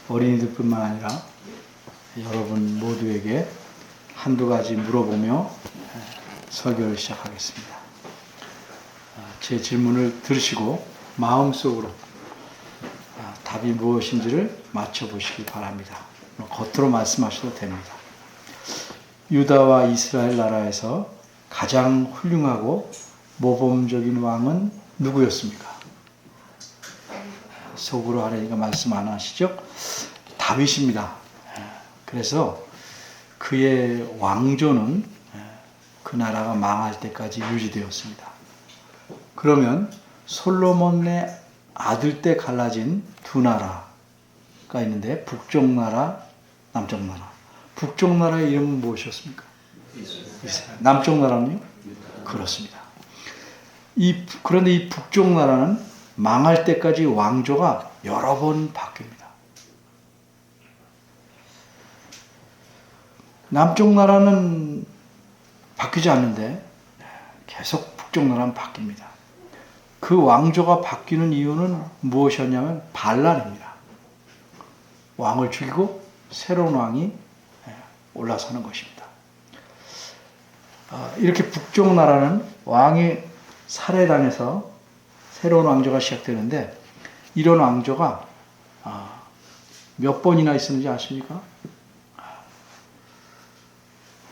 어린이들뿐만 아니라 여러분 모두에게 한두 가지 물어보며 설교를 시작하겠습니다. 제 질문을 들으시고 마음속으로 답이 무엇인지를 맞춰보시기 바랍니다. 겉으로 말씀하셔도 됩니다. 유다와 이스라엘 나라에서 가장 훌륭하고 모범적인 왕은 누구였습니까? 속으로 하려니까 말씀 안 하시죠? 다윗입니다. 그래서 그의 왕조는 그 나라가 망할 때까지 유지되었습니다. 그러면 솔로몬의 아들 때 갈라진 두 나라가 있는데 북쪽 나라, 남쪽 나라. 북쪽 나라의 이름은 무엇이었습니까? 이스라엘. 남쪽 나라는요? 그렇습니다. 그런데 이 북쪽 나라는 망할 때까지 왕조가 여러 번 바뀝니다. 남쪽 나라는 바뀌지 않는데 계속 북쪽 나라는 바뀝니다. 그 왕조가 바뀌는 이유는 무엇이었냐면 반란입니다. 왕을 죽이고 새로운 왕이 올라서는 것입니다. 이렇게 북쪽 나라는 왕이 살해당해서 새로운 왕조가 시작되는데 이런 왕조가 몇 번이나 있었는지 아십니까?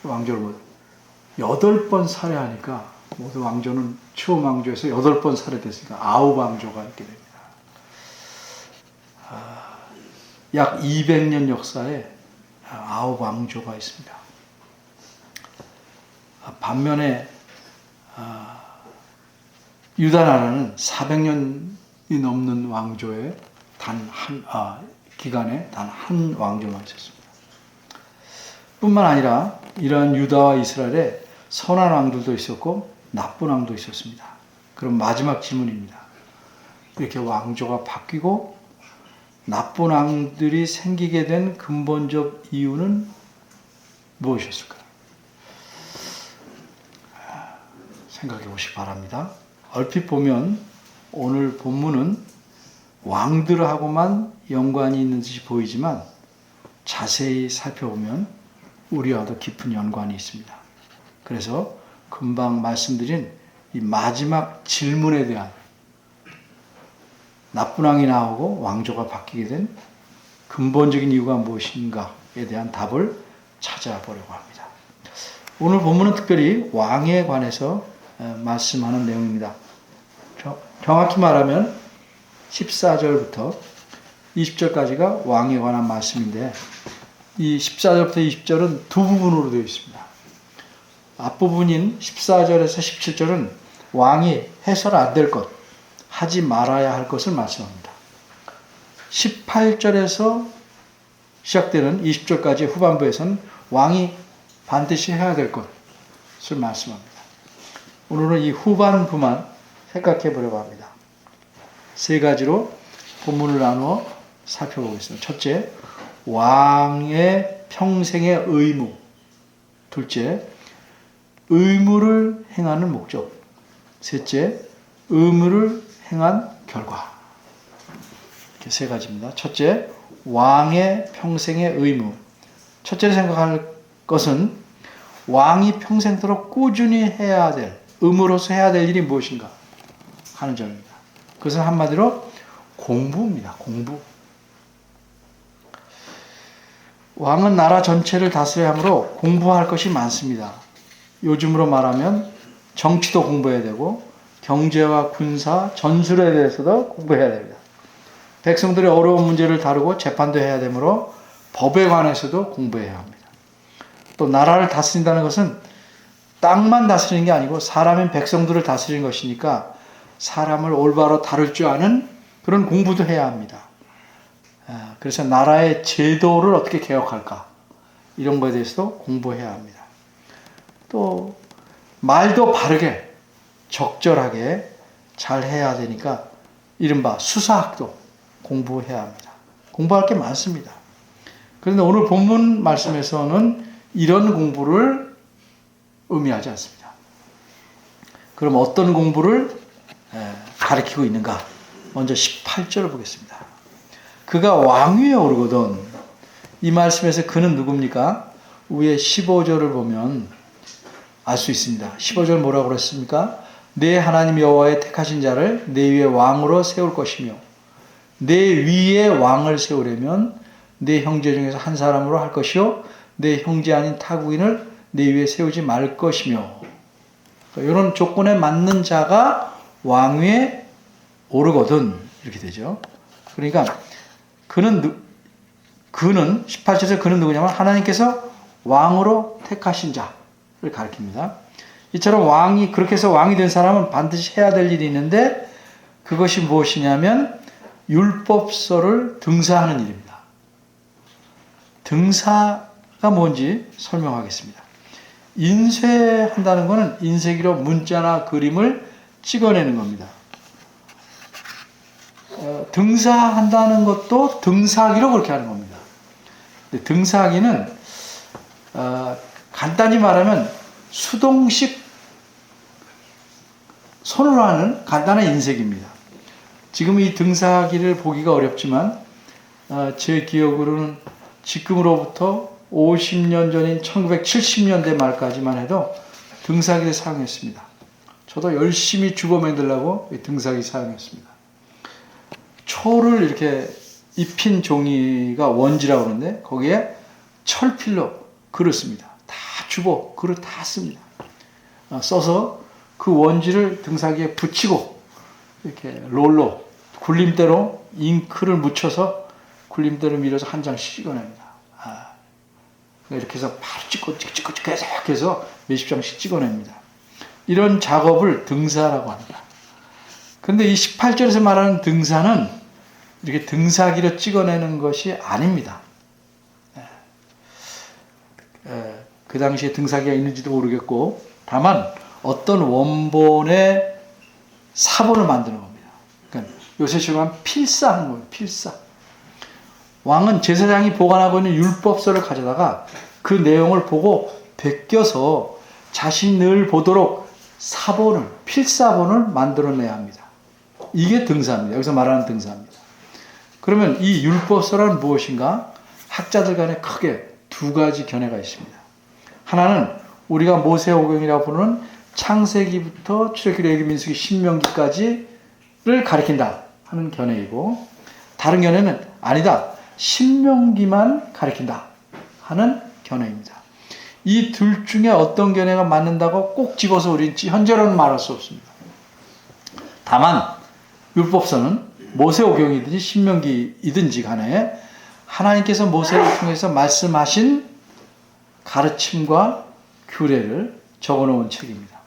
왕조를 8번 살해하니까 모두 왕조는 처음 왕조에서 8번 살해됐으니까 9왕조가 있게 됩니다. 약 200년 역사에 9왕조가 있습니다. 반면에 유다 나라는 400년이 넘는 왕조에 기간에 단 한 왕조만 있었습니다. 뿐만 아니라 이러한 유다와 이스라엘에 선한 왕들도 있었고 나쁜 왕도 있었습니다. 그럼 마지막 질문입니다. 이렇게 왕조가 바뀌고 나쁜 왕들이 생기게 된 근본적 이유는 무엇이었을까요? 생각해 보시기 바랍니다. 얼핏 보면 오늘 본문은 왕들하고만 연관이 있는 듯이 보이지만 자세히 살펴보면 우리와도 깊은 연관이 있습니다. 그래서 금방 말씀드린 이 마지막 질문에 대한 나쁜 왕이 나오고 왕조가 바뀌게 된 근본적인 이유가 무엇인가에 대한 답을 찾아보려고 합니다. 오늘 본문은 특별히 왕에 관해서 말씀하는 내용입니다. 정확히 말하면 14절부터 20절까지가 왕에 관한 말씀인데 이 14절부터 20절은 두 부분으로 되어 있습니다. 앞부분인 14절에서 17절은 왕이 해서는 안 될 것, 하지 말아야 할 것을 말씀합니다. 18절에서 시작되는 20절까지 후반부에서는 왕이 반드시 해야 될 것을 말씀합니다. 오늘은 이 후반부만 생각해 보려고 합니다. 세 가지로 본문을 나누어 살펴보겠습니다. 첫째, 왕의 평생의 의무. 둘째, 의무를 행하는 목적. 셋째, 의무를 행한 결과. 이렇게 세 가지입니다. 첫째, 왕의 평생의 의무. 첫째로 생각할 것은 왕이 평생도록 꾸준히 해야 될, 의무로서 해야 될 일이 무엇인가 하는 점입니다. 그것은 한마디로 공부입니다. 공부. 왕은 나라 전체를 다스려야 하므로 공부할 것이 많습니다. 요즘으로 말하면 정치도 공부해야 되고 경제와 군사, 전술에 대해서도 공부해야 됩니다. 백성들의 어려운 문제를 다루고 재판도 해야 되므로 법에 관해서도 공부해야 합니다. 또 나라를 다스린다는 것은 땅만 다스리는 게 아니고 사람인 백성들을 다스리는 것이니까 사람을 올바로 다룰 줄 아는 그런 공부도 해야 합니다. 그래서 나라의 제도를 어떻게 개혁할까 이런 것에 대해서도 공부해야 합니다. 또 말도 바르게 적절하게 잘 해야 되니까 이른바 수사학도 공부해야 합니다. 공부할 게 많습니다. 그런데 오늘 본문 말씀에서는 이런 공부를 의미하지 않습니다. 그럼 어떤 공부를 가리키고 있는가? 먼저 18절을 보겠습니다. 그가 왕위에 오르거든. 이 말씀에서 그는 누굽니까? 위에 15절을 보면 알 수 있습니다. 15절 뭐라고 그랬습니까? 내 하나님 여호와의 택하신 자를 내 위에 왕으로 세울 것이며, 내 위에 왕을 세우려면 내 형제 중에서 한 사람으로 할 것이요 내 형제 아닌 타국인을 내 위에 세우지 말 것이며, 이런 조건에 맞는 자가 왕위에 오르거든, 이렇게 되죠. 그러니까 그는 18절에서 그는 누구냐면 하나님께서 왕으로 택하신 자를 가리킵니다. 이처럼 왕이, 그렇게 해서 왕이 된 사람은 반드시 해야 될 일이 있는데, 그것이 무엇이냐면 율법서를 등사하는 일입니다. 등사가 뭔지 설명하겠습니다. 인쇄한다는 것은 인쇄기로 문자나 그림을 찍어내는 겁니다. 등사한다는 것도 등사하기로 그렇게 하는 겁니다. 등사하기는 간단히 말하면 수동식 손으로 하는 간단한 인쇄기입니다. 지금 이 등사하기를 보기가 어렵지만 제 기억으로는 지금으로부터 50년 전인 1970년대 말까지만 해도 등사기를 사용했습니다. 저도 열심히 주거 만들려고 등사기 사용했습니다. 초를 이렇게 입힌 종이가 원지라고 그러는데 거기에 철필로 글을 씁니다. 다 주보, 글을 다 씁니다. 써서 그 원지를 등사기에 붙이고 이렇게 롤로 굴림대로 잉크를 묻혀서 굴림대로 밀어서 한 장씩 찍어냅니다. 이렇게 해서 바로 찍고 계속해서 몇십 장씩 찍어냅니다. 이런 작업을 등사라고 합니다. 그런데 이 18절에서 말하는 등사는 이렇게 등사기로 찍어내는 것이 아닙니다. 그 당시에 등사기가 있는지도 모르겠고, 다만 어떤 원본의 사본을 만드는 겁니다. 그러니까 요새식으로 필사하는 거예요. 필사. 왕은 제사장이 보관하고 있는 율법서를 가져다가 그 내용을 보고 베껴서 자신이 늘 보도록 사본을, 필사본을 만들어내야 합니다. 이게 등사입니다. 여기서 말하는 등사입니다. 그러면 이 율법서란 무엇인가? 학자들 간에 크게 두 가지 견해가 있습니다. 하나는 우리가 모세오경이라고 부르는 창세기부터 출애굽기, 레위기, 민수기, 신명기까지를 가리킨다 하는 견해이고, 다른 견해는 아니다, 신명기만 가리킨다 하는 견해입니다. 이 둘 중에 어떤 견해가 맞는다고 꼭 집어서 우리는 현재로는 말할 수 없습니다. 다만 율법서는 모세오경이든지 신명기이든지 간에 하나님께서 모세를 통해서 말씀하신 가르침과 규례를 적어놓은 책입니다.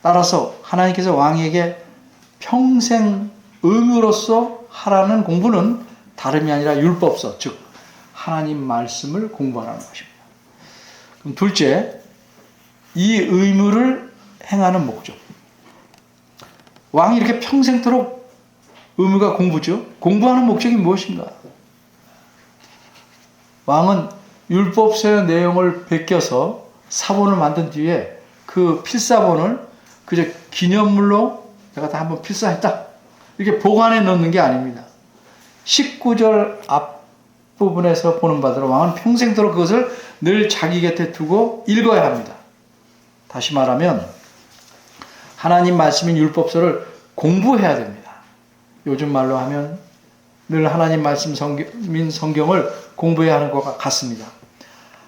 따라서 하나님께서 왕에게 평생 의무로서 하라는 공부는 다름이 아니라 율법서, 즉 하나님 말씀을 공부하라는 것입니다. 그럼 둘째, 이 의무를 행하는 목적. 왕이 이렇게 평생토록 의무가 공부죠. 공부하는 목적이 무엇인가? 왕은 율법서의 내용을 베껴서 사본을 만든 뒤에 그 필사본을 그저 기념물로 내가 다 한번 필사했다 이렇게 보관해 놓는 게 아닙니다. 19절 앞부분에서 보는 바대로 왕은 평생토록 그것을 늘 자기 곁에 두고 읽어야 합니다. 다시 말하면 하나님 말씀인 율법서를 공부해야 됩니다. 요즘 말로 하면 늘 하나님 말씀 성경인 성경을 공부해야 하는 것과 같습니다.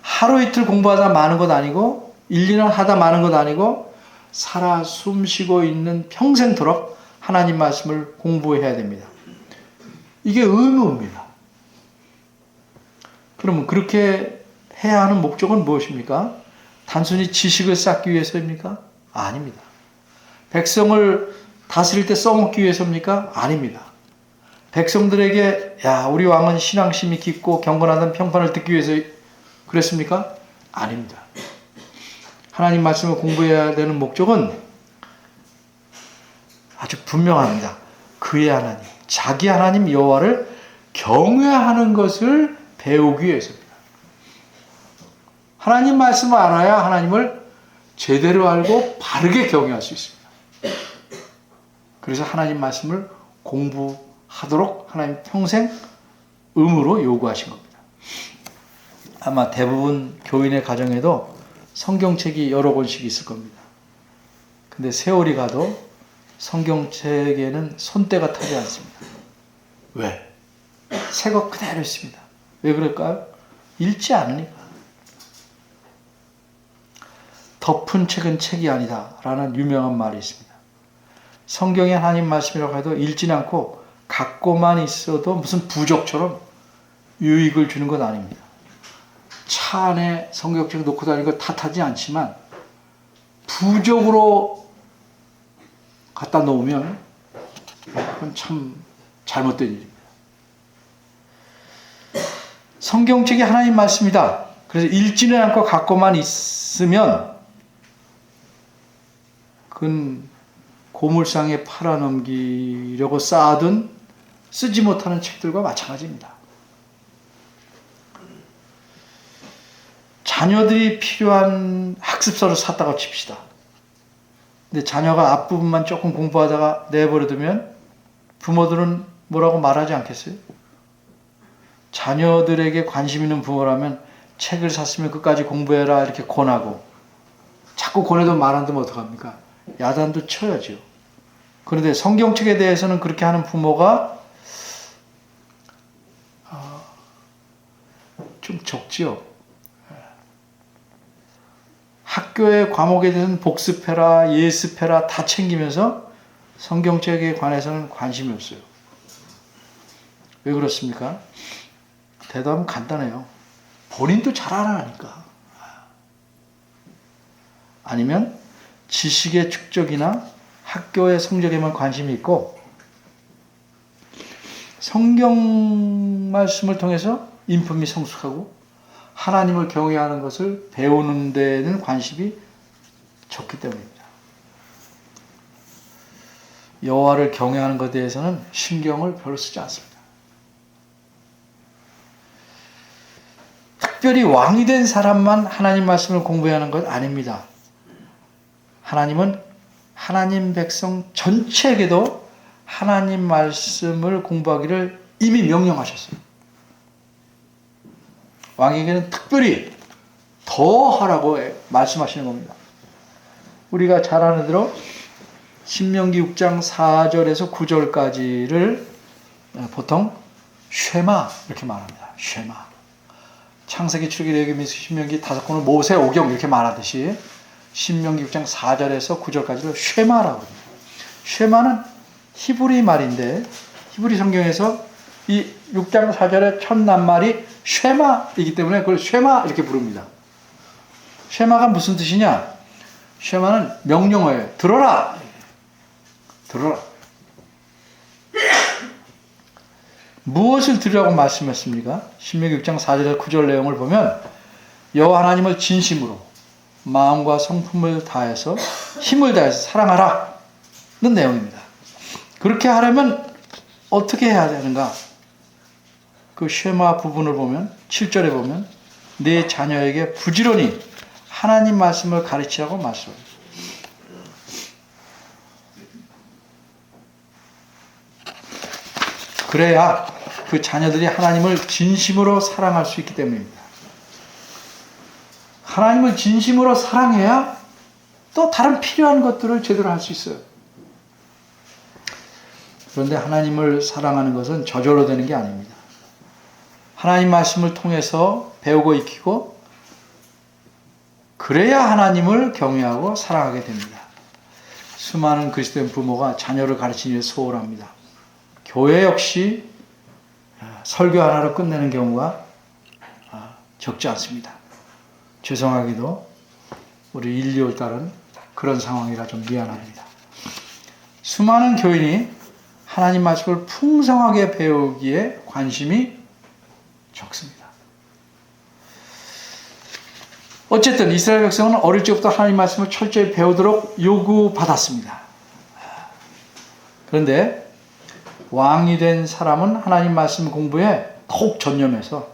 하루 이틀 공부하다 마는 것 아니고 1, 2년 하다 마는 것 아니고 살아 숨쉬고 있는 평생토록 하나님 말씀을 공부해야 됩니다. 이게 의무입니다. 그러면 그렇게 해야 하는 목적은 무엇입니까? 단순히 지식을 쌓기 위해서입니까? 아닙니다. 백성을 다스릴 때 써먹기 위해서입니까? 아닙니다. 백성들에게 야 우리 왕은 신앙심이 깊고 경건하다는 평판을 듣기 위해서 그랬습니까? 아닙니다. 하나님 말씀을 공부해야 되는 목적은 아주 분명합니다. 그의 하나님, 자기 하나님 여호와를 경외하는 것을 배우기 위해서입니다. 하나님 말씀을 알아야 하나님을 제대로 알고 바르게 경외할 수 있습니다. 그래서 하나님 말씀을 공부하도록 하나님 평생 의무로 요구하신 겁니다. 아마 대부분 교인의 가정에도 성경책이 여러 권씩 있을 겁니다. 근데 세월이 가도 성경책에는 손때가 타지 않습니다. 왜? 새 것 그대로 있습니다. 왜 그럴까요? 읽지 않으니까. 덮은 책은 책이 아니다 라는 유명한 말이 있습니다. 성경의 하나님 말씀이라고 해도 읽지는 않고 갖고만 있어도 무슨 부적처럼 유익을 주는 건 아닙니다. 차 안에 성경책 놓고 다니는 거 탓하지 않지만 부적으로 갖다 놓으면 그건 참 잘못된 일입니다. 성경책이 하나님 말씀이다. 그래서 읽지는 않고 갖고만 있으면 그건 고물상에 팔아넘기려고 쌓아둔 쓰지 못하는 책들과 마찬가지입니다. 자녀들이 필요한 학습서를 샀다고 칩시다. 근데 자녀가 앞부분만 조금 공부하다가 내버려두면 부모들은 뭐라고 말하지 않겠어요? 자녀들에게 관심 있는 부모라면 책을 샀으면 끝까지 공부해라 이렇게 권하고, 자꾸 권해도 말 안 듣면 어떡합니까? 야단도 쳐야죠. 그런데 성경책에 대해서는 그렇게 하는 부모가 좀 적지요. 학교의 과목에 대해서는 복습해라, 예습해라 다 챙기면서 성경책에 관해서는 관심이 없어요. 왜 그렇습니까? 대답은 간단해요. 본인도 잘 알아하니까. 아니면 지식의 축적이나 학교의 성적에만 관심이 있고 성경 말씀을 통해서 인품이 성숙하고 하나님을 경외하는 것을 배우는 데에는 관심이 적기 때문입니다. 여호와를 경외하는 것에 대해서는 신경을 별로 쓰지 않습니다. 특별히 왕이 된 사람만 하나님 말씀을 공부해야 하는 것 아닙니다. 하나님은 하나님 백성 전체에게도 하나님 말씀을 공부하기를 이미 명령하셨어요. 왕에게는 특별히 더 하라고 말씀하시는 겁니다. 우리가 잘 아는 대로 신명기 6장 4절에서 9절까지를 보통 쉐마 이렇게 말합니다. 쉐마. 창세기, 출애굽기, 레위기, 신명기 5권을 모세, 오경 이렇게 말하듯이 신명기 6장 4절에서 9절까지를 쉐마라고 합니다. 쉐마는 히브리 말인데 히브리 성경에서 이 6장 4절의 첫 낱말이 쉐마이기 때문에 그걸 쉐마 이렇게 부릅니다. 쉐마가 무슨 뜻이냐? 쉐마는 명령어예요. 들어라! 들어라. 무엇을 들으라고 말씀했습니까? 신명기 6장 4절에서 9절 내용을 보면 여호와 하나님을 진심으로 마음과 성품을 다해서 힘을 다해서 사랑하라는 내용입니다. 그렇게 하려면 어떻게 해야 되는가? 그 쉐마 부분을 보면 7절에 보면 내 자녀에게 부지런히 하나님 말씀을 가르치라고 말씀합니다. 그래야 그 자녀들이 하나님을 진심으로 사랑할 수 있기 때문입니다. 하나님을 진심으로 사랑해야 또 다른 필요한 것들을 제대로 할 수 있어요. 그런데 하나님을 사랑하는 것은 저절로 되는 게 아닙니다. 하나님 말씀을 통해서 배우고 익히고 그래야 하나님을 경외하고 사랑하게 됩니다. 수많은 그리스도인 부모가 자녀를 가르치는 데 소홀합니다. 교회 역시 설교 하나로 끝내는 경우가 적지 않습니다. 죄송하게도 우리 1, 2월 달은 그런 상황이라 좀 미안합니다. 수많은 교인이 하나님 말씀을 풍성하게 배우기에 관심이 적습니다. 어쨌든 이스라엘 백성은 어릴 적부터 하나님 말씀을 철저히 배우도록 요구받았습니다. 그런데 왕이 된 사람은 하나님 말씀 공부에 더욱 전념해서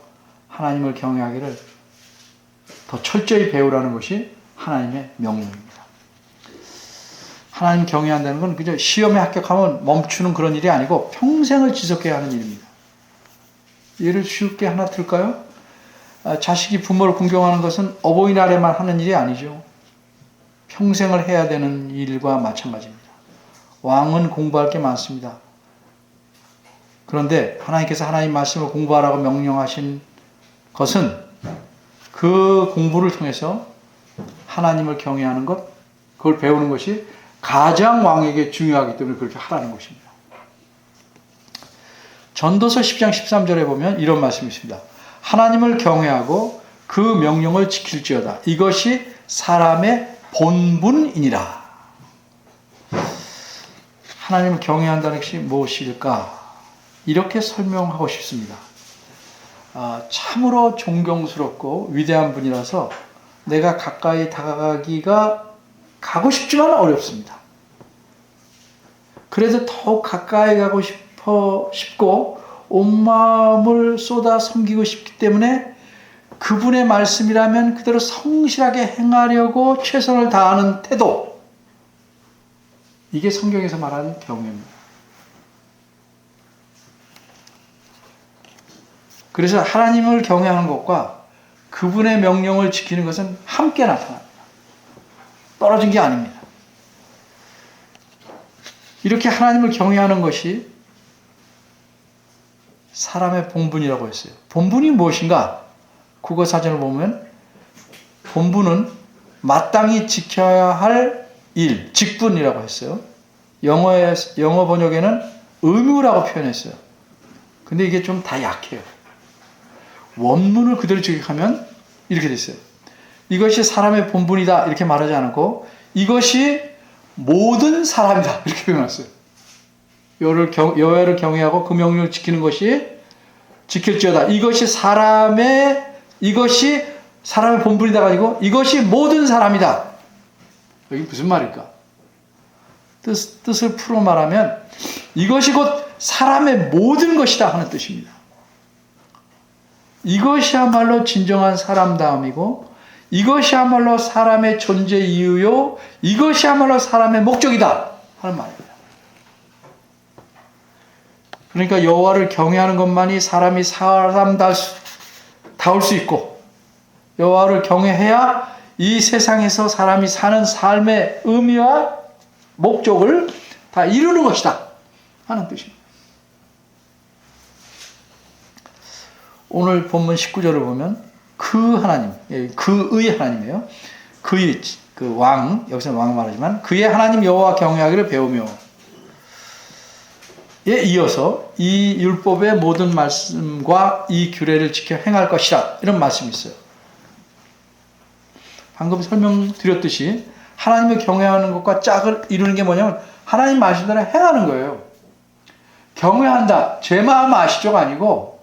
하나님을 경외하기를 더 철저히 배우라는 것이 하나님의 명령입니다. 하나님 경외한다는 건 그저 시험에 합격하면 멈추는 그런 일이 아니고 평생을 지속해야 하는 일입니다. 예를 쉽게 하나 들까요? 자식이 부모를 공경하는 것은 어버이날에만 하는 일이 아니죠. 평생을 해야 되는 일과 마찬가지입니다. 왕은 공부할 게 많습니다. 그런데 하나님께서 하나님 말씀을 공부하라고 명령하신 것은 그 공부를 통해서 하나님을 경외하는 것, 그걸 배우는 것이 가장 왕에게 중요하기 때문에 그렇게 하라는 것입니다. 전도서 10장 13절에 보면 이런 말씀이 있습니다. 하나님을 경외하고 그 명령을 지킬지어다. 이것이 사람의 본분이니라. 하나님을 경외한다는 것이 무엇일까? 이렇게 설명하고 싶습니다. 참으로 존경스럽고 위대한 분이라서 내가 가까이 다가가기가 가고 싶지만 어렵습니다. 그래서 더욱 가까이 가고 싶고 온 마음을 쏟아 섬기고 싶기 때문에 그분의 말씀이라면 그대로 성실하게 행하려고 최선을 다하는 태도, 이게 성경에서 말하는 경외입니다. 그래서 하나님을 경외하는 것과 그분의 명령을 지키는 것은 함께 나타납니다. 떨어진 게 아닙니다. 이렇게 하나님을 경외하는 것이 사람의 본분이라고 했어요. 본분이 무엇인가? 국어사전을 보면 본분은 마땅히 지켜야 할 일, 직분이라고 했어요. 영어 번역에는 의무라고 표현했어요. 근데 이게 좀 다 약해요. 원문을 그대로 직역하면 이렇게 돼 있어요. 이것이 사람의 본분이다 이렇게 말하지 않고 이것이 모든 사람이다 이렇게 표현했어요. 여호와를 경외하고 그 명령을 지키는 것이 지킬지어다. 이것이 사람의 본분이다 가지고 이것이 모든 사람이다. 여기 무슨 말일까? 뜻을 풀어 말하면 이것이 곧 사람의 모든 것이다 하는 뜻입니다. 이것이야말로 진정한 사람다움이고 이것이야말로 사람의 존재 이유요 이것이야말로 사람의 목적이다 하는 말입니다. 그러니까 여호와를 경외하는 것만이 사람이 사람다울 수 있고 여호와를 경외해야 이 세상에서 사람이 사는 삶의 의미와 목적을 다 이루는 것이다 하는 뜻입니다. 오늘 본문 19절을 보면 그 하나님, 그의 하나님이에요. 그의 그 왕, 여기서 왕 말하지만 그의 하나님 여호와 경외하기를 배우며 에 이어서 이 율법의 모든 말씀과 이 규례를 지켜 행할 것이라 이런 말씀이 있어요. 방금 설명드렸듯이 하나님을 경외하는 것과 짝을 이루는 게 뭐냐면 하나님 말씀대로 행하는 거예요. 경외한다, 제 마음 아시죠가 아니고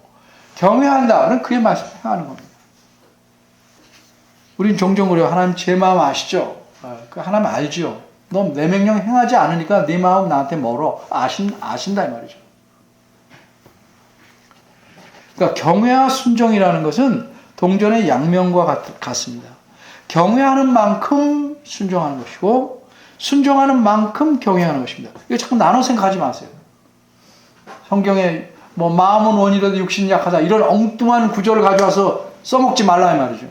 경외한다는 그의 말씀을 행하는 겁니다. 우린 종종 그래요. 하나님 제 마음 아시죠? 하나님 알죠. 너 내 명령 행하지 않으니까 네 마음 나한테 멀어. 아신다 이 말이죠. 그러니까 경외와 순종이라는 것은 동전의 양면과 같습니다. 경외하는 만큼 순종하는 것이고 순종하는 만큼 경외하는 것입니다. 이거 자꾸 나눠 생각하지 마세요. 성경에 뭐 마음은 원이라도 육신은 약하다 이런 엉뚱한 구절을 가져와서 써먹지 말라 이 말이죠.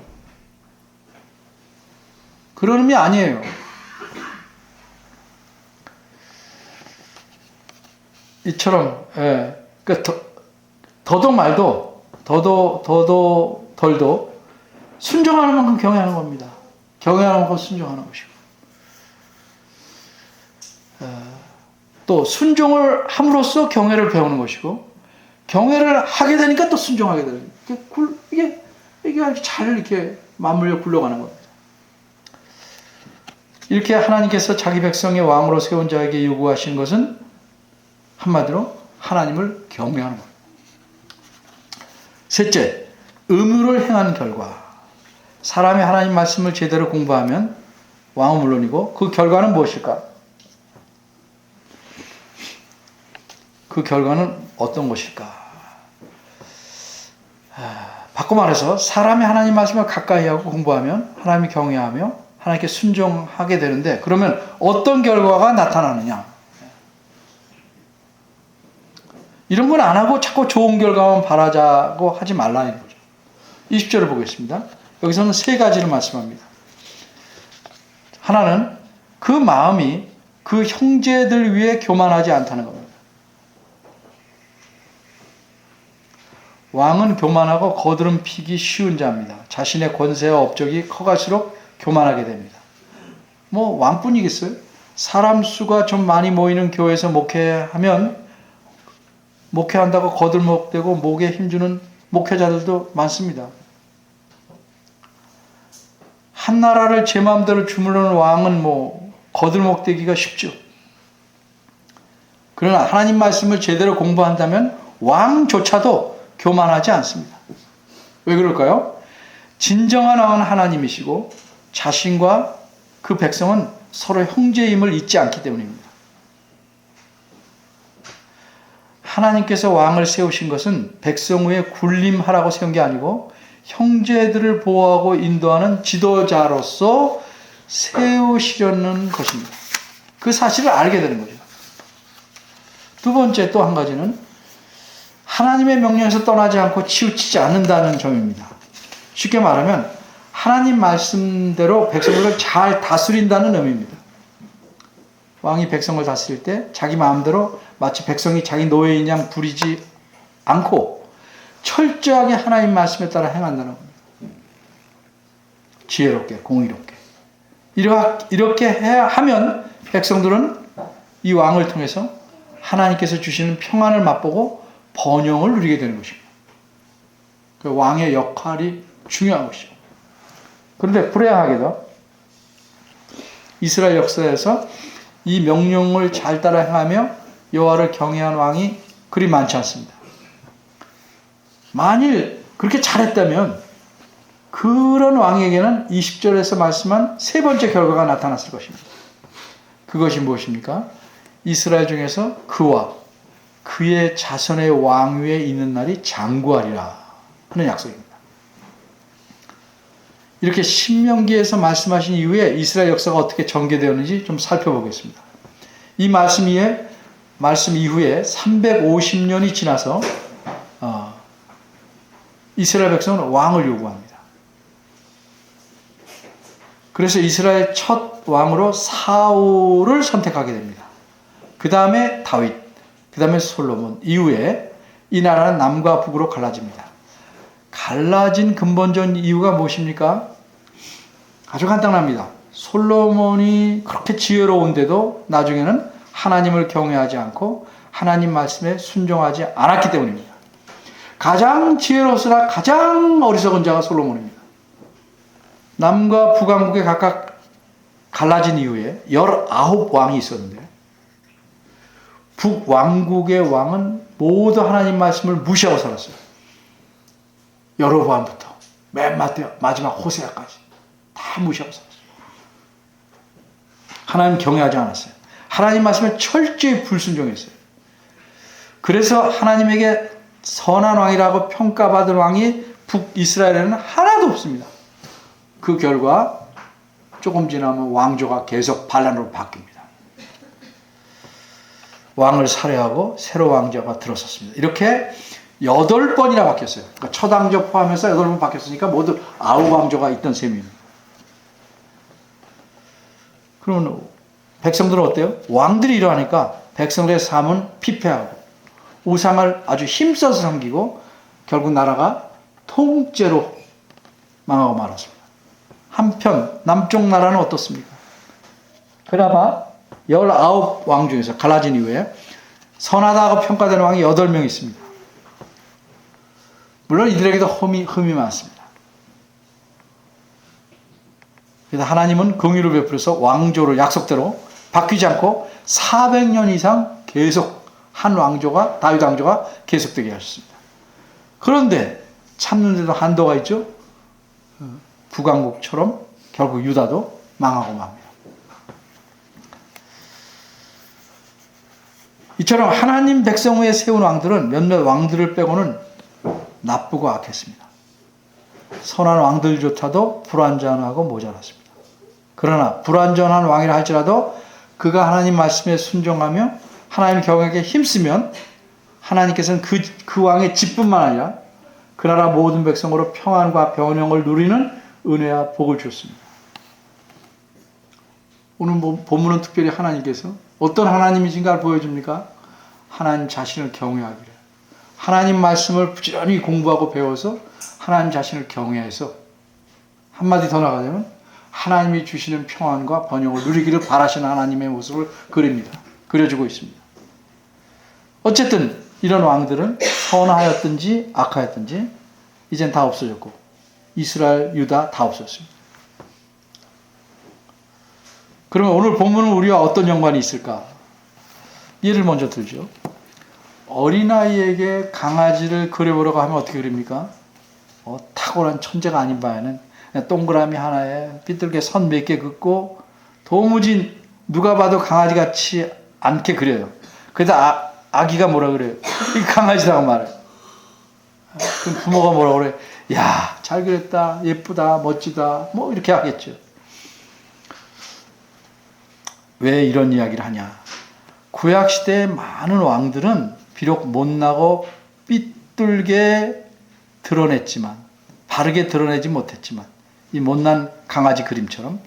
그런 의미 아니에요. 이처럼 그러니까 더도 말도 더도 덜도 순종하는 만큼 경외하는 겁니다. 경외하는 만큼 순종하는 것이고 또 순종을 함으로써 경외를 배우는 것이고 경외를 하게 되니까 또 순종하게 되는 이게 잘 이렇게 맞물려 굴러가는 겁니다. 이렇게 하나님께서 자기 백성의 왕으로 세운 자에게 요구하신 것은 한마디로 하나님을 경외하는 겁니다. 셋째, 의무를 행한 결과 사람이 하나님 말씀을 제대로 공부하면 왕은 물론이고 그 결과는 무엇일까? 그 결과는 어떤 것일까? 바꿔 말해서 사람이 하나님 말씀을 가까이 하고 공부하면 하나님을 경외하며 하나님께 순종하게 되는데 그러면 어떤 결과가 나타나느냐? 이런 건 안 하고 자꾸 좋은 결과만 바라자고 하지 말라는 거죠. 20절을 보겠습니다. 여기서는 세 가지를 말씀합니다. 하나는 그 마음이 그 형제들 위해 교만하지 않다는 겁니다. 왕은 교만하고 거드름 피기 쉬운 자입니다. 자신의 권세와 업적이 커갈수록 교만하게 됩니다. 뭐 왕뿐이겠어요? 사람 수가 좀 많이 모이는 교회에서 목회한다고 거들먹대고 목에 힘주는 목회자들도 많습니다. 한 나라를 제 마음대로 주무르는 왕은 거들먹대기가 쉽죠. 그러나 하나님 말씀을 제대로 공부한다면 왕조차도 교만하지 않습니다. 왜 그럴까요? 진정한 왕은 하나님이시고 자신과 그 백성은 서로 형제임을 잊지 않기 때문입니다. 하나님께서 왕을 세우신 것은 백성 위에 군림하라고 세운 게 아니고 형제들을 보호하고 인도하는 지도자로서 세우시려는 것입니다. 그 사실을 알게 되는 거죠. 두 번째 또 한 가지는 하나님의 명령에서 떠나지 않고 치우치지 않는다는 점입니다. 쉽게 말하면 하나님 말씀대로 백성들을 잘 다스린다는 의미입니다. 왕이 백성을 다스릴 때 자기 마음대로 마치 백성이 자기 노예인 양 부리지 않고 철저하게 하나님 말씀에 따라 행한다는 겁니다. 지혜롭게, 공의롭게. 이렇게 하면 백성들은 이 왕을 통해서 하나님께서 주시는 평안을 맛보고 번영을 누리게 되는 것입니다. 그 왕의 역할이 중요한 것이죠. 그런데 불행하게도 이스라엘 역사에서 이 명령을 잘 따라 행하며 여호와를 경외한 왕이 그리 많지 않습니다. 만일 그렇게 잘했다면 그런 왕에게는 20절에서 말씀한 세 번째 결과가 나타났을 것입니다. 그것이 무엇입니까? 이스라엘 중에서 그와 그의 자손의 왕위에 있는 날이 장구하리라 하는 약속입니다. 이렇게 신명기에서 말씀하신 이후에 이스라엘 역사가 어떻게 전개되었는지 좀 살펴보겠습니다. 이 말씀 이후에 350년이 지나서 이스라엘 백성은 왕을 요구합니다. 그래서 이스라엘 첫 왕으로 사울을 선택하게 됩니다. 그 다음에 다윗, 그 다음에 솔로몬 이후에 이 나라는 남과 북으로 갈라집니다. 갈라진 근본적인 이유가 무엇입니까? 아주 간단합니다. 솔로몬이 그렇게 지혜로운데도 나중에는 하나님을 경외하지 않고 하나님 말씀에 순종하지 않았기 때문입니다. 가장 지혜로우나 가장 어리석은 자가 솔로몬입니다. 남과 북왕국에 각각 갈라진 이후에 19왕이 있었는데 북왕국의 왕은 모두 하나님 말씀을 무시하고 살았어요. 여로보암부터 맨 마지막 호세아까지 다 무시하고 살았어요. 하나님 경외하지 않았어요. 하나님 말씀에 철저히 불순종했어요. 그래서 하나님에게 선한 왕이라고 평가받은 왕이 북이스라엘에는 하나도 없습니다. 그 결과 조금 지나면 왕조가 계속 반란으로 바뀝니다. 왕을 살해하고 새로 왕조가 들어섰습니다. 이렇게 8번이나 바뀌었어요. 그러니까 첫 왕조 포함해서 8번 바뀌었으니까 모두 9왕조가 있던 셈입니다. 그러면 백성들은 어때요? 왕들이 이러하니까 백성들의 삶은 피폐하고 우상을 아주 힘써서 섬기고 결국 나라가 통째로 망하고 말았습니다. 한편 남쪽 나라는 어떻습니까? 그나마 19왕 중에서 갈라진 이후에 선하다고 평가되는 왕이 8명 있습니다. 물론 이들에게도 흠이 많습니다. 그래서 하나님은 긍휼을 베풀어서 왕조를 약속대로 바뀌지 않고 400년 이상 계속 한 왕조가 다윗 왕조가 계속되게 하셨습니다. 그런데 참는데도 한도가 있죠. 북왕국처럼 결국 유다도 망하고 맙니다. 이처럼 하나님 백성 위에 세운 왕들은 몇몇 왕들을 빼고는 나쁘고 악했습니다. 선한 왕들조차도 불완전하고 모자랐습니다. 그러나 불완전한 왕이라 할지라도 그가 하나님 말씀에 순종하며 하나님 경외에 힘쓰면 하나님께서는 그 왕의 집뿐만 아니라 그 나라 모든 백성으로 평안과 번영을 누리는 은혜와 복을 주셨습니다. 오늘 본문은 특별히 하나님께서 어떤 하나님이신가를 보여줍니까? 하나님 자신을 경외하기를. 하나님 말씀을 부지런히 공부하고 배워서 하나님 자신을 경외해서 한마디 더 나가자면 하나님이 주시는 평안과 번영을 누리기를 바라시는 하나님의 모습을 그려주고 있습니다. 어쨌든 이런 왕들은 선하였든지 악하였든지 이젠 다 없어졌고 이스라엘, 유다 다 없어졌습니다. 그러면 오늘 본문은 우리와 어떤 연관이 있을까? 예를 먼저 들죠. 어린아이에게 강아지를 그려보라고 하면 어떻게 그립니까? 탁월한 천재가 아닌 바에는 그냥 동그라미 하나에 삐뚤게 선 몇 개 긋고 도무지 누가 봐도 강아지 같지 않게 그려요. 그래서 아기가 뭐라 그래요? 이 강아지라고 말해요. 그럼 부모가 뭐라 그래? 야, 잘 그렸다, 예쁘다, 멋지다, 뭐 이렇게 하겠죠. 왜 이런 이야기를 하냐? 구약시대의 많은 왕들은 비록 못나고 삐뚤게 드러냈지만, 바르게 드러내지 못했지만, 이 못난 강아지 그림처럼,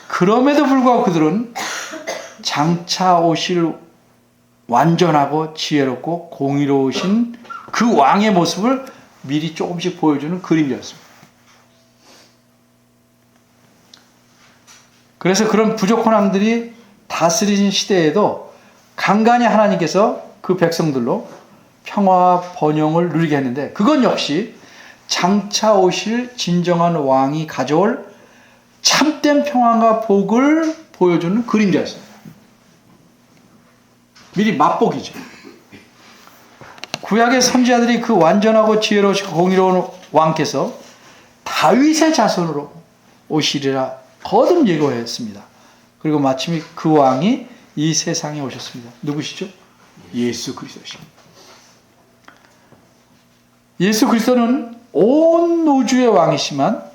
그럼에도 불구하고 그들은 장차 오실 완전하고 지혜롭고 공의로우신 그 왕의 모습을 미리 조금씩 보여주는 그림이었습니다. 그래서 그런 부족한 왕들이 다스리신 시대에도 간간히 하나님께서 그 백성들로 평화와 번영을 누리게 했는데 그건 역시 장차 오실 진정한 왕이 가져올 참된 평안과 복을 보여주는 그림자였습니다. 미리 맛보기죠. 구약의 선지자들이 그 완전하고 지혜로우시고 공의로운 왕께서 다윗의 자손으로 오시리라 거듭 예고했습니다. 그리고 마침 그 왕이 이 세상에 오셨습니다. 누구시죠? 예수 그리스도십니다. 예수 그리스도는 온 우주의 왕이시만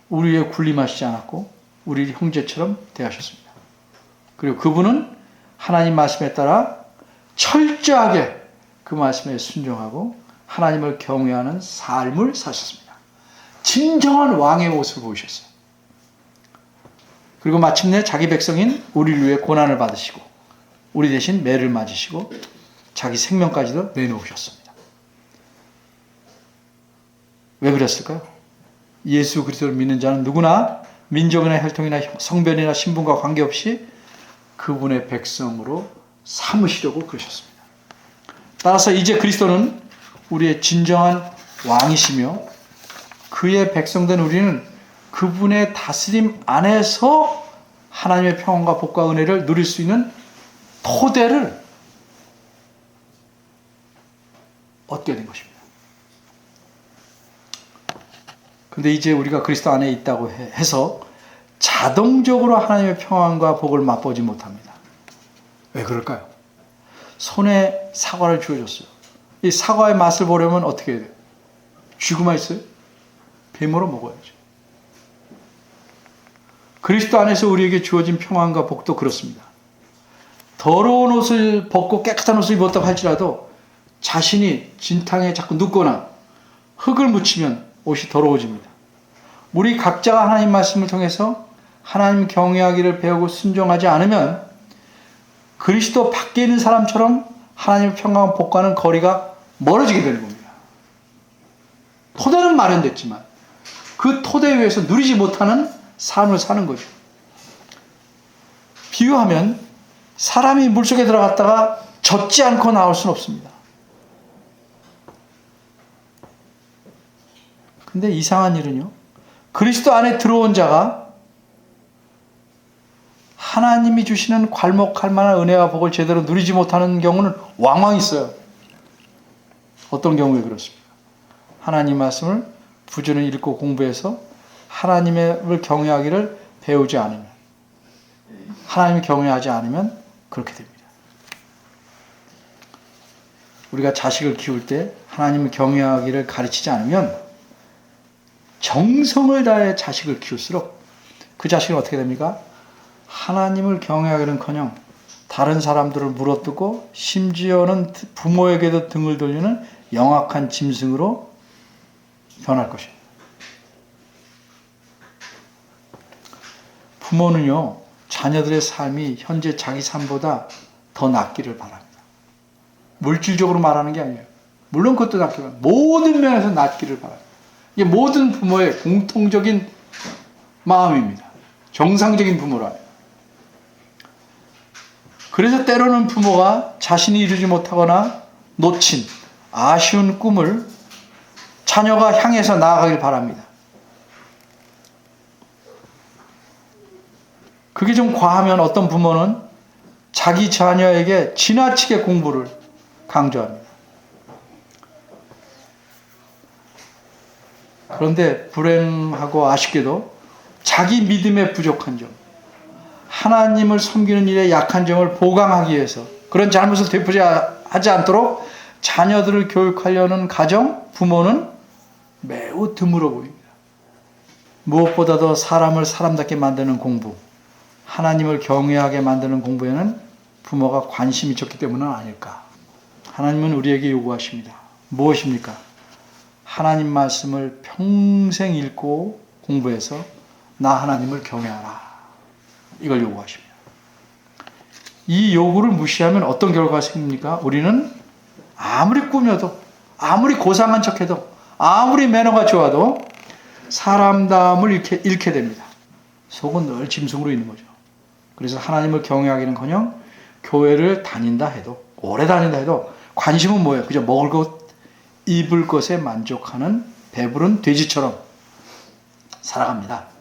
우리의 군림하시지 않았고 우리 형제처럼 대하셨습니다. 그리고 그분은 하나님 말씀에 따라 철저하게 그 말씀에 순종하고 하나님을 경외하는 삶을 사셨습니다. 진정한 왕의 모습을 보이셨어요. 그리고 마침내 자기 백성인 우리를 위해 고난을 받으시고 우리 대신 매를 맞으시고 자기 생명까지도 내놓으셨습니다. 왜 그랬을까요? 예수 그리스도를 믿는 자는 누구나 민족이나 혈통이나 성별이나 신분과 관계없이 그분의 백성으로 삼으시려고 그러셨습니다. 따라서 이제 그리스도는 우리의 진정한 왕이시며 그의 백성된 우리는 그분의 다스림 안에서 하나님의 평안과 복과 은혜를 누릴 수 있는 토대를 얻게 된 것입니다. 그런데 이제 우리가 그리스도 안에 있다고 해서 자동적으로 하나님의 평안과 복을 맛보지 못합니다. 왜 그럴까요? 손에 사과를 주어줬어요. 이 사과의 맛을 보려면 어떻게 해야 돼요? 쥐고만 있어요? 뱀으로 먹어야죠. 그리스도 안에서 우리에게 주어진 평안과 복도 그렇습니다. 더러운 옷을 벗고 깨끗한 옷을 입었다고 할지라도 자신이 진탕에 자꾸 눕거나 흙을 묻히면 옷이 더러워집니다. 우리 각자가 하나님 말씀을 통해서 하나님 경외하기를 배우고 순종하지 않으면 그리스도 밖에 있는 사람처럼 하나님의 평강과 복과는 거리가 멀어지게 되는 겁니다. 토대는 마련됐지만 그 토대 위에서 누리지 못하는 삶을 사는 거죠. 비유하면 사람이 물속에 들어갔다가 젖지 않고 나올 수는 없습니다. 근데 이상한 일은요. 그리스도 안에 들어온 자가 하나님이 주시는 괄목할 만한 은혜와 복을 제대로 누리지 못하는 경우는 왕왕 있어요. 어떤 경우에 그렇습니까? 하나님 말씀을 부지런히 읽고 공부해서 하나님을 경외하기를 배우지 않으면, 하나님을 경외하지 않으면 그렇게 됩니다. 우리가 자식을 키울 때 하나님을 경외하기를 가르치지 않으면 정성을 다해 자식을 키울수록 그 자식은 어떻게 됩니까? 하나님을 경외하기는커녕 다른 사람들을 물어뜯고 심지어는 부모에게도 등을 돌리는 영악한 짐승으로 변할 것입니다. 부모는요, 자녀들의 삶이 현재 자기 삶보다 더 낫기를 바랍니다. 물질적으로 말하는 게 아니에요. 물론 그것도 낫기를 바랍니다. 모든 면에서 낫기를 바랍니다. 이게 모든 부모의 공통적인 마음입니다. 정상적인 부모라요. 그래서 때로는 부모가 자신이 이루지 못하거나 놓친 아쉬운 꿈을 자녀가 향해서 나아가길 바랍니다. 그게 좀 과하면 어떤 부모는 자기 자녀에게 지나치게 공부를 강조합니다. 그런데 불행하고 아쉽게도 자기 믿음에 부족한 점, 하나님을 섬기는 일에 약한 점을 보강하기 위해서 그런 잘못을 되풀이하지 않도록 자녀들을 교육하려는 가정, 부모는 매우 드물어 보입니다. 무엇보다도 사람을 사람답게 만드는 공부, 하나님을 경외하게 만드는 공부에는 부모가 관심이 적기 때문은 아닐까. 하나님은 우리에게 요구하십니다. 무엇입니까? 하나님 말씀을 평생 읽고 공부해서 나 하나님을 경외하라. 이걸 요구하십니다. 이 요구를 무시하면 어떤 결과가 생깁니까? 우리는 아무리 꾸며도, 아무리 고상한 척해도, 아무리 매너가 좋아도 사람다움을 잃게 됩니다. 속은 늘 짐승으로 있는 거죠. 그래서 하나님을 경외하기는커녕 교회를 다닌다 해도, 오래 다닌다 해도 관심은 뭐예요? 그저 먹을 것, 입을 것에 만족하는 배부른 돼지처럼 살아갑니다.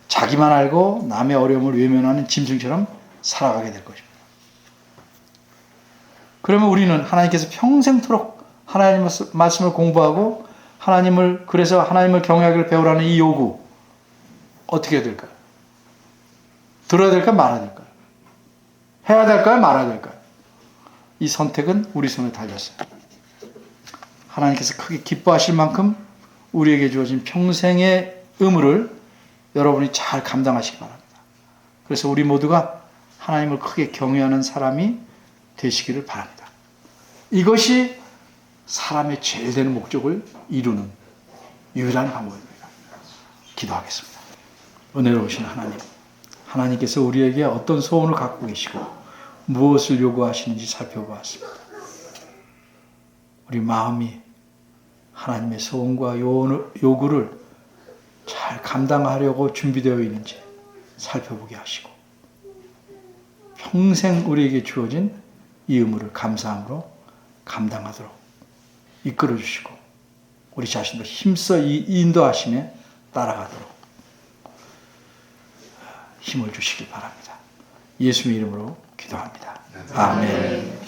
자기만 알고 남의 어려움을 외면하는 짐승처럼 살아가게 될 것입니다. 그러면 우리는 하나님께서 평생토록 하나님 말씀을 공부하고 그래서 하나님을 경외하기를 배우라는 이 요구 어떻게 해야 될까요? 들어야 될까요? 말아야 될까요? 해야 될까요? 말아야 될까요? 이 선택은 우리 손에 달렸어요. 하나님께서 크게 기뻐하실 만큼 우리에게 주어진 평생의 의무를 여러분이 잘 감당하시기 바랍니다. 그래서 우리 모두가 하나님을 크게 경외하는 사람이 되시기를 바랍니다. 이것이 사람의 제일 되는 목적을 이루는 유일한 방법입니다. 기도하겠습니다. 은혜로우신 하나님, 하나님께서 우리에게 어떤 소원을 갖고 계시고 무엇을 요구하시는지 살펴보았습니다. 우리 마음이 하나님의 소원과 요구를 잘 감당하려고 준비되어 있는지 살펴보게 하시고 평생 우리에게 주어진 이 의무를 감사함으로 감당하도록 이끌어 주시고 우리 자신도 힘써 이 인도하심에 따라가도록 힘을 주시기 바랍니다. 예수님의 이름으로 기도합니다. 아멘.